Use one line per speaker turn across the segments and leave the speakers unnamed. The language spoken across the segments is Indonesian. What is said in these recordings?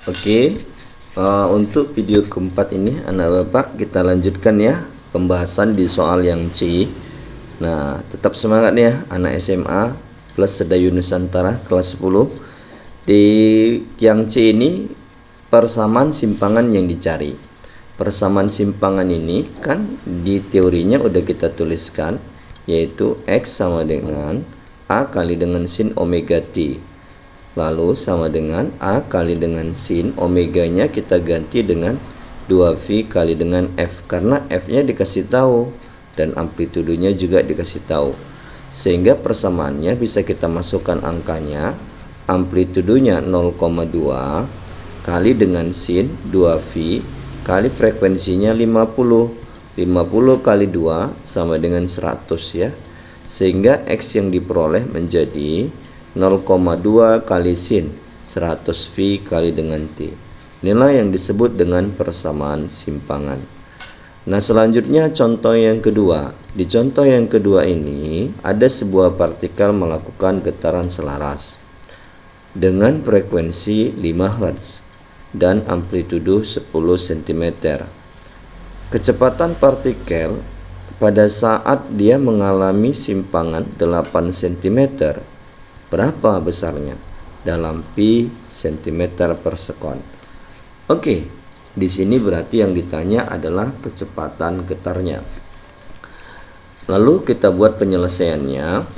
Oke, untuk video keempat ini anak bapak kita lanjutkan ya pembahasan di soal yang C. Nah, tetap semangat ya anak SMA plus Sedayu Nusantara kelas 10. Di yang C ini persamaan simpangan yang dicari. Persamaan simpangan ini kan di teorinya udah kita tuliskan, yaitu X sama dengan A kali dengan sin omega T. Lalu sama dengan A kali dengan sin omeganya kita ganti dengan 2V kali dengan F, karena F nya dikasih tahu dan amplitudonya juga dikasih tahu, sehingga persamaannya bisa kita masukkan angkanya. Amplitudonya 0,2 kali dengan sin 2V kali frekuensinya 50 kali 2 sama dengan 100 ya, sehingga X yang diperoleh menjadi 0,2 kali sin 100V kali dengan T. Inilah yang disebut dengan persamaan simpangan. Nah, selanjutnya contoh yang kedua. Di contoh yang kedua ini ada sebuah partikel melakukan getaran selaras dengan frekuensi 5 Hz dan amplitudo 10 cm. Kecepatan partikel pada saat dia mengalami simpangan 8 cm berapa besarnya dalam pi cm per sekon. Oke, di sini berarti yang ditanya adalah kecepatan getarnya. Lalu kita buat penyelesaiannya.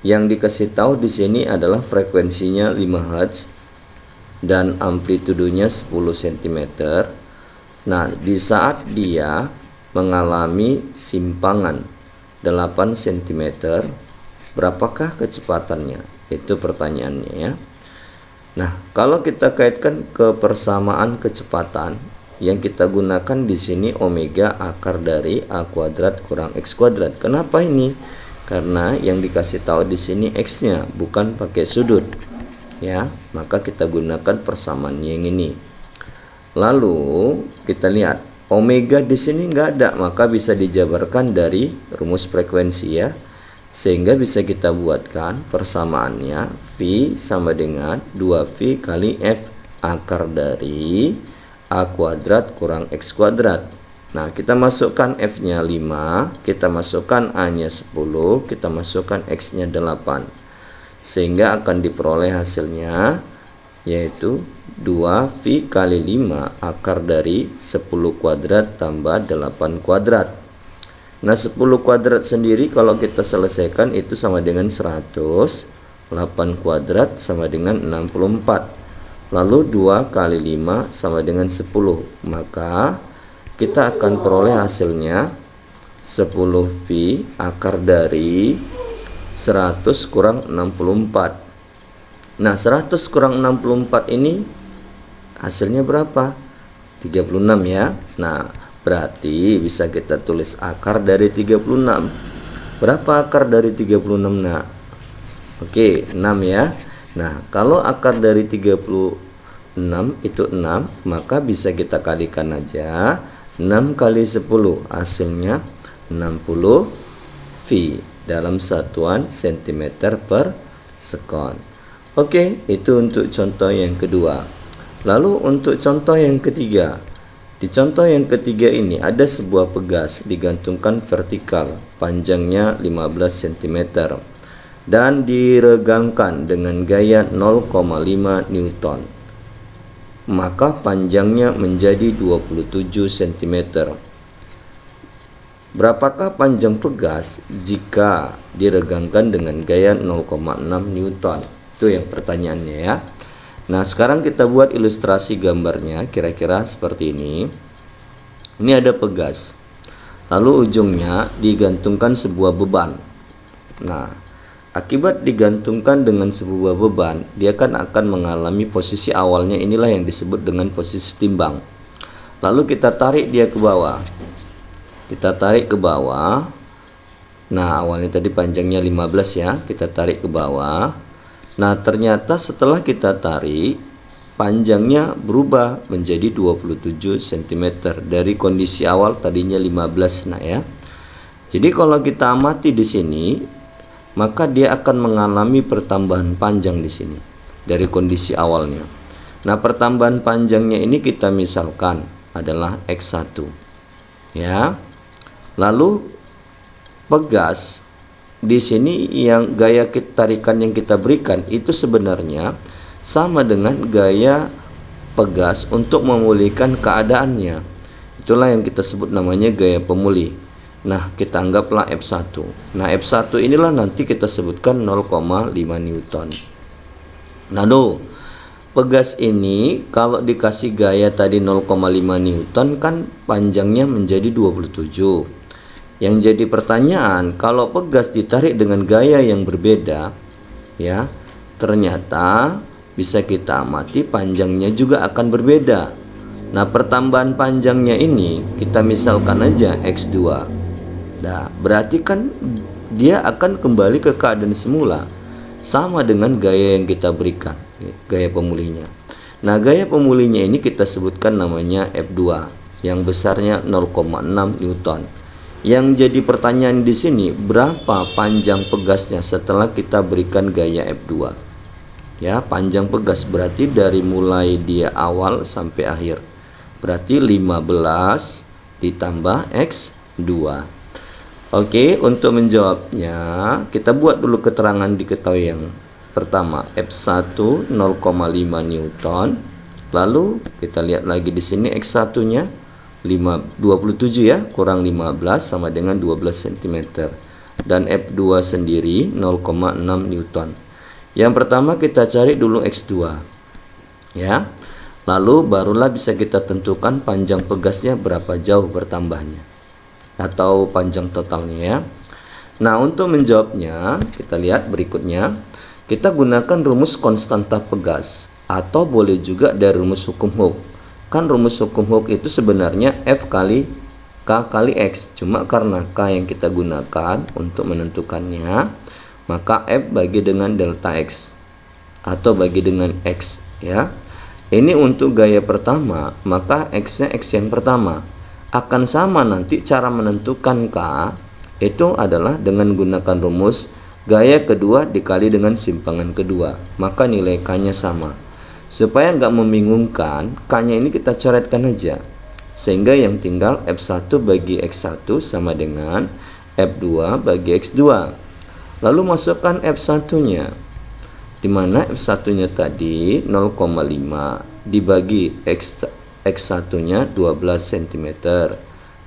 Yang dikasih tahu di sini adalah frekuensinya 5 Hz dan amplitudonya 10 cm. Nah, di saat dia mengalami simpangan 8 cm, berapakah kecepatannya? Itu pertanyaannya ya. Nah, kalau kita kaitkan ke persamaan kecepatan, yang kita gunakan di sini omega akar dari A kuadrat kurang X kuadrat. Kenapa ini? Karena yang dikasih tahu di sini X-nya, bukan pakai sudut. Ya, maka kita gunakan persamaan yang ini. Lalu kita lihat omega di sini nggak ada, maka bisa dijabarkan dari rumus frekuensi ya. Sehingga bisa kita buatkan persamaannya V sama dengan 2V kali F akar dari A kuadrat kurang X kuadrat. Nah, kita masukkan F-nya 5, kita masukkan A-nya 10, kita masukkan X-nya 8. Sehingga akan diperoleh hasilnya yaitu 2V kali 5 akar dari 10 kuadrat tambah 8 kuadrat. Nah, 10 kuadrat sendiri kalau kita selesaikan itu sama dengan 100, 8 kuadrat sama dengan 64. Lalu 2 kali 5 sama dengan 10. Maka kita akan peroleh hasilnya 10V akar dari 100 kurang 64. Nah, 100 kurang 64 ini hasilnya berapa? 36 ya. Nah, berarti bisa kita tulis akar dari 36. Berapa akar dari 36 nak? Oke, 6 ya. Nah, kalau akar dari 36 itu 6, maka bisa kita kalikan aja. 6 kali 10 hasilnya 60 V dalam satuan cm per sekon. Oke, itu untuk contoh yang kedua. Lalu untuk contoh yang ketiga. Di contoh yang ketiga ini ada sebuah pegas digantungkan vertikal, panjangnya 15 cm dan diregangkan dengan gaya 0,5 Newton. Maka panjangnya menjadi 27 cm. Berapakah panjang pegas jika diregangkan dengan gaya 0,6 Newton? Itu yang pertanyaannya ya. Nah, sekarang kita buat ilustrasi gambarnya kira-kira seperti ini. Ini ada pegas. Lalu ujungnya digantungkan sebuah beban. Nah, akibat digantungkan dengan sebuah beban, dia kan akan mengalami posisi awalnya, inilah yang disebut dengan posisi timbang. Lalu kita tarik dia ke bawah. Kita tarik ke bawah. Nah, awalnya tadi panjangnya 15 ya, kita tarik ke bawah. Nah, ternyata setelah kita tarik, panjangnya berubah menjadi 27 cm dari kondisi awal tadinya 15 nah ya. Jadi kalau kita amati di sini, maka dia akan mengalami pertambahan panjang di sini dari kondisi awalnya. Nah, pertambahan panjangnya ini kita misalkan adalah X1 ya. Lalu pegas di sini yang gaya tarikan yang kita berikan itu sebenarnya sama dengan gaya pegas untuk memulihkan keadaannya. Itulah yang kita sebut namanya gaya pemulih. Nah, kita anggaplah F1. Nah, F1 inilah nanti kita sebutkan 0,5 Newton. Nah, pegas ini kalau dikasih gaya tadi 0,5 Newton kan panjangnya menjadi 27. Yang jadi pertanyaan, kalau pegas ditarik dengan gaya yang berbeda ya, ternyata bisa kita amati panjangnya juga akan berbeda. Nah, pertambahan panjangnya ini kita misalkan aja X2. Nah, berarti kan dia akan kembali ke keadaan semula sama dengan gaya yang kita berikan, gaya pemulihnya. Nah, gaya pemulihnya ini kita sebutkan namanya F2 yang besarnya 0,6 Newton. Yang jadi pertanyaan di sini, berapa panjang pegasnya setelah kita berikan gaya F2? Ya, panjang pegas berarti dari mulai dia awal sampai akhir. Berarti 15 ditambah X2. Oke, untuk menjawabnya kita buat dulu keterangan diketahui yang pertama. F1 0,5 Newton. Lalu kita lihat lagi di sini X1-nya 27 ya, kurang 15 sama dengan 12 cm. Dan F2 sendiri 0,6 Newton. Yang pertama kita cari dulu X2. Ya. Lalu barulah bisa kita tentukan panjang pegasnya berapa jauh bertambahnya atau panjang totalnya ya. Nah, untuk menjawabnya kita lihat berikutnya. Kita gunakan rumus konstanta pegas atau boleh juga dari rumus hukum Hooke. Kan rumus hukum Hooke itu sebenarnya F kali K kali X. Cuma karena K yang kita gunakan untuk menentukannya, maka F bagi dengan delta X atau bagi dengan X ya. Ini untuk gaya pertama, maka X-nya X yang pertama. Akan sama nanti cara menentukan K itu adalah dengan gunakan rumus gaya kedua dikali dengan simpangan kedua, maka nilai K-nya sama. Supaya nggak membingungkan, K-nya ini kita coretkan aja, sehingga yang tinggal F1 bagi X1 sama dengan F2 bagi X2. Lalu masukkan F1-nya, dimana F1-nya tadi 0,5 dibagi X1-nya 12 cm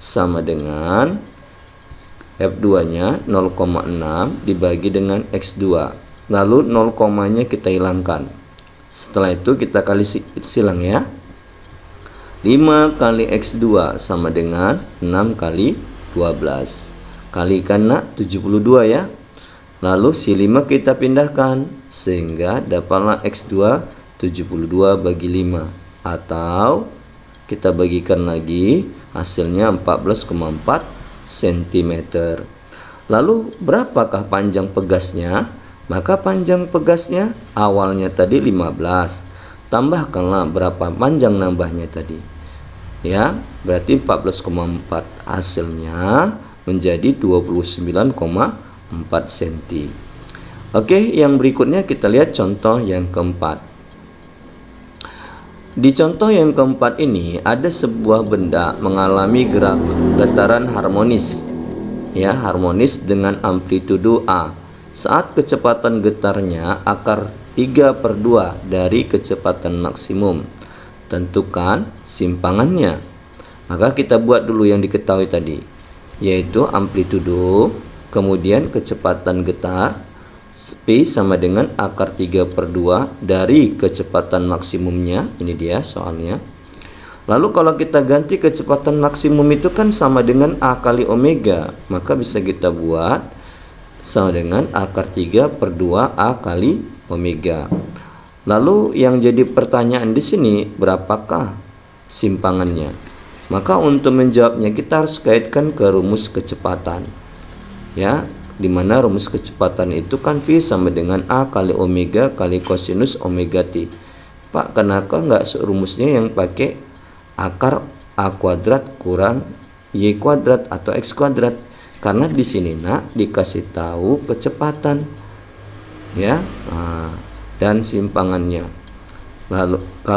sama dengan F2-nya 0,6 dibagi dengan X2. Lalu 0, kita hilangkan. Setelah itu kita kali silang ya. 5 kali X2 sama dengan 6 kali 12. Kalikan nak 72 ya. Lalu si 5 kita pindahkan sehingga dapatlah X2 72 bagi 5, atau kita bagikan lagi hasilnya 14,4 cm. Lalu berapakah panjang pegasnya? Maka panjang pegasnya awalnya tadi 15, tambahkanlah berapa panjang nambahnya tadi ya, berarti 14,4, hasilnya menjadi 29,4 cm. Oke, yang berikutnya kita lihat contoh yang keempat. Di contoh yang keempat ini ada sebuah benda mengalami getaran harmonis ya, harmonis dengan amplitudo A. Saat kecepatan getarnya akar 3/2 dari kecepatan maksimum. Tentukan simpangannya. Maka kita buat dulu yang diketahui tadi, yaitu amplitudo, kemudian kecepatan getar P sama dengan akar 3/2 dari kecepatan maksimumnya. Ini dia soalnya. Lalu kalau kita ganti kecepatan maksimum itu kan sama dengan A kali omega, maka bisa kita buat sama dengan akar 3/2 A kali omega. Lalu yang jadi pertanyaan di sini, berapakah simpangannya? Maka untuk menjawabnya kita harus kaitkan ke rumus kecepatan ya, dimana rumus kecepatan itu kan V sama dengan A kali omega kali kosinus omega T. Pak, kenapa nggak rumusnya yang pakai akar A kuadrat kurang Y kuadrat atau X kuadrat? Karena di sini nak dikasih tahu kecepatan ya, dan simpangannya. Lalu kalau